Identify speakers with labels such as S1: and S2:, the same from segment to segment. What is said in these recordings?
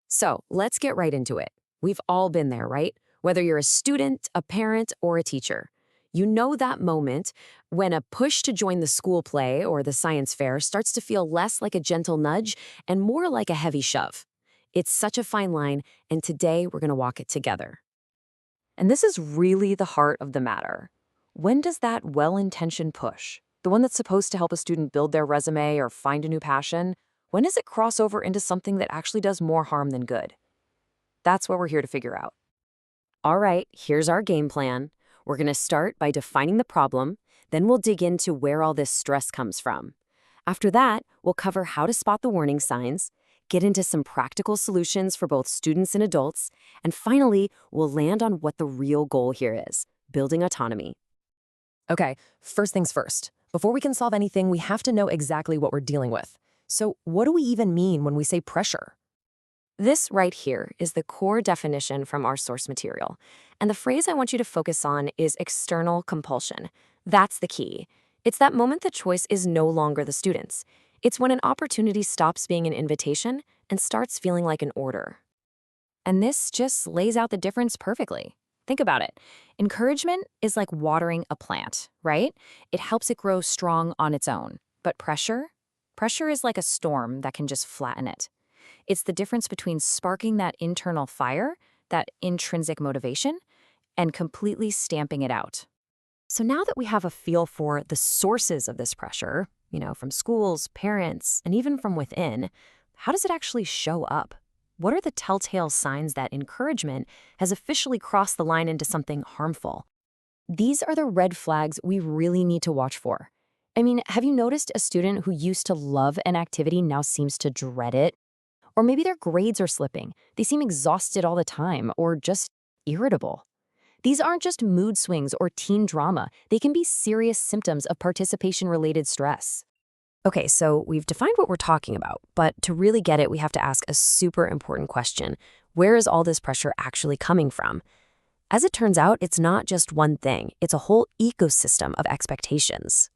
S1: So let's get right into it. We've all been there, right? Whether you're a student, a parent, or a teacher. You know that moment when a push to join the school play or the science fair starts to feel less like a gentle nudge and more like a heavy shove. It's such a fine line, and today we're going to walk it together. And this is really the heart of the matter. When does that well-intentioned push, the one that's supposed to help a student build their resume or find a new passion, when does it cross over into something that actually does more harm than good? That's what we're here to figure out. All right, here's our game plan. We're going to start by defining the problem, then we'll dig into where all this stress comes from. After that, we'll cover how to spot the warning signs, get into some practical solutions for both students and adults, and finally, we'll land on what the real goal here is, building autonomy.
S2: Okay, first things first. Before we can solve anything, we have to know exactly what we're dealing with. So what do we even mean when we say pressure?
S1: This right here is the core definition from our source material. And the phrase I want you to focus on is external compulsion. That's the key. It's that moment the choice is no longer the student's. It's when an opportunity stops being an invitation and starts feeling like an order. And this just lays out the difference perfectly. Think about it. Encouragement is like watering a plant, right? It helps it grow strong on its own. But pressure is like a storm that can just flatten it. It's the difference between sparking that internal fire, that intrinsic motivation, and completely stamping it out. So now that we have a feel for the sources of this pressure, from schools, parents, and even from within, how does it actually show up? What are the telltale signs that encouragement has officially crossed the line into something harmful? These are the red flags we really need to watch for. Have you noticed a student who used to love an activity now seems to dread it? Or maybe their grades are slipping. They seem exhausted all the time or just irritable. These aren't just mood swings or teen drama. They can be serious symptoms of participation-related stress. Okay, so we've defined what we're talking about, but to really get it, we have to ask a super important question. Where is all this pressure actually coming from? As it turns out, it's not just one thing. It's a whole ecosystem of expectations.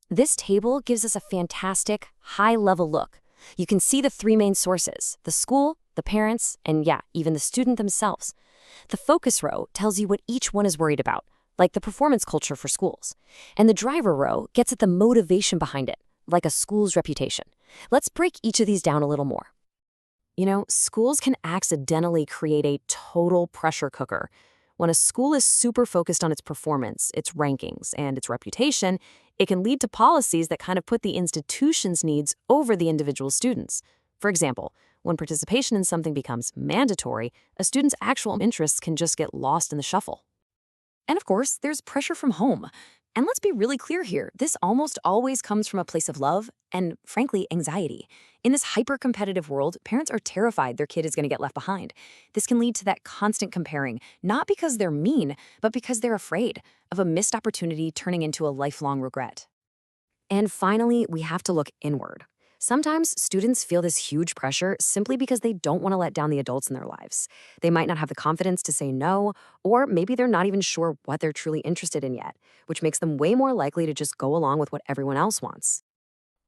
S1: This table gives us a fantastic, high-level look. You can see the three main sources: the school, the parents, and even the student themselves. The focus row tells you what each one is worried about, like the performance culture for schools. And the driver row gets at the motivation behind it, like a school's reputation. Let's break each of these down a little more. Schools can accidentally create a total pressure cooker. When a school is super focused on its performance, its rankings, and its reputation, it can lead to policies that kind of put the institution's needs over the individual students. For example, when participation in something becomes mandatory, a student's actual interests can just get lost in the shuffle. And of course, there's pressure from home. And let's be really clear here, this almost always comes from a place of love and, frankly, anxiety. In this hyper-competitive world, parents are terrified their kid is going to get left behind. This can lead to that constant comparing, not because they're mean, but because they're afraid of a missed opportunity turning into a lifelong regret. And finally, we have to look inward. Sometimes students feel this huge pressure simply because they don't want to let down the adults in their lives. They might not have the confidence to say no, or maybe they're not even sure what they're truly interested in yet, which makes them way more likely to just go along with what everyone else wants.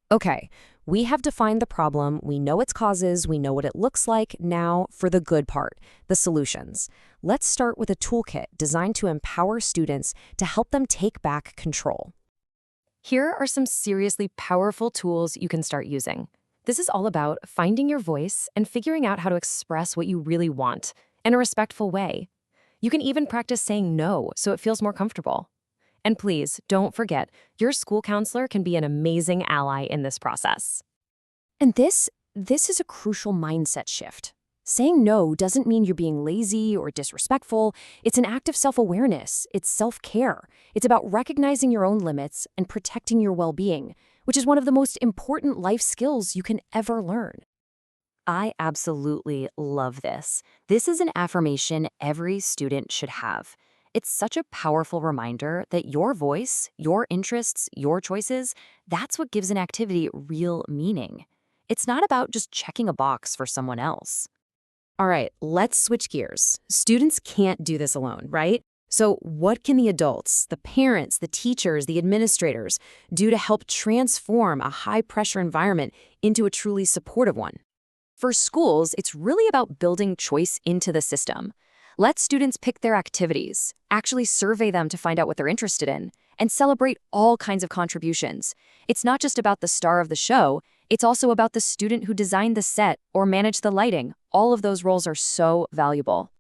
S1: Okay, we have defined the problem, we know its causes, we know what it looks like. Now for the good part, the solutions. Let's start with a toolkit designed to empower students to help them take back control. Here are some seriously powerful tools you can start using. This is all about finding your voice and figuring out how to express what you really want in a respectful way. You can even practice saying no so it feels more comfortable. And please, don't forget, your school counselor can be an amazing ally in this process. And this is a crucial mindset shift. Saying no doesn't mean you're being lazy or disrespectful. It's an act of self-awareness. It's self-care. It's about recognizing your own limits and protecting your well-being, which is one of the most important life skills you can ever learn. I absolutely love this. This is an affirmation every student should have. It's such a powerful reminder that your voice, your interests, your choices, that's what gives an activity real meaning. It's not about just checking a box for someone else. All right, let's switch gears. Students can't do this alone, right? So what can the adults, the parents, the teachers, the administrators do to help transform a high-pressure environment into a truly supportive one? For schools, it's really about building choice into the system. Let students pick their activities, actually survey them to find out what they're interested in, and celebrate all kinds of contributions. It's not just about the star of the show, it's also about the student who designed the set or managed the lighting. All of those roles are so valuable.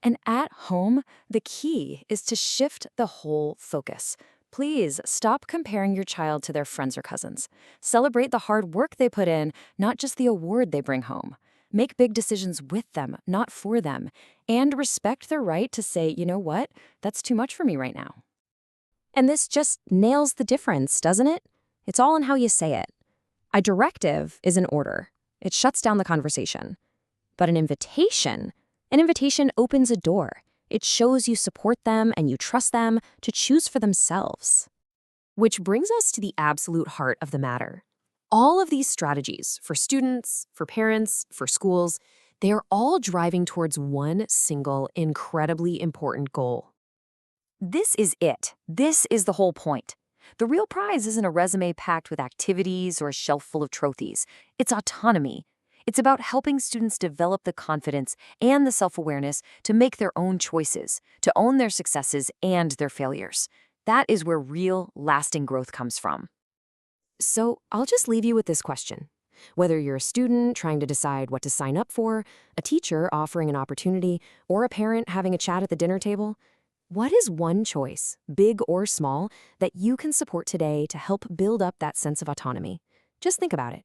S1: And at home, the key is to shift the whole focus. Please stop comparing your child to their friends or cousins. Celebrate the hard work they put in, not just the award they bring home. Make big decisions with them, not for them. And respect their right to say, you know what, that's too much for me right now. And this just nails the difference, doesn't it? It's all in how you say it. A directive is an order. It shuts down the conversation. But an invitation opens a door. It shows you support them and you trust them to choose for themselves. Which brings us to the absolute heart of the matter. All of these strategies, for students, for parents, for schools, they are all driving towards one single, incredibly important goal. This is it. This is the whole point. The real prize isn't a resume packed with activities or a shelf full of trophies. It's autonomy. It's about helping students develop the confidence and the self-awareness to make their own choices, to own their successes and their failures. That is where real, lasting growth comes from. So I'll just leave you with this question. Whether you're a student trying to decide what to sign up for, a teacher offering an opportunity, or a parent having a chat at the dinner table, what is one choice, big or small, that you can support today to help build up that sense of autonomy? Just think about it.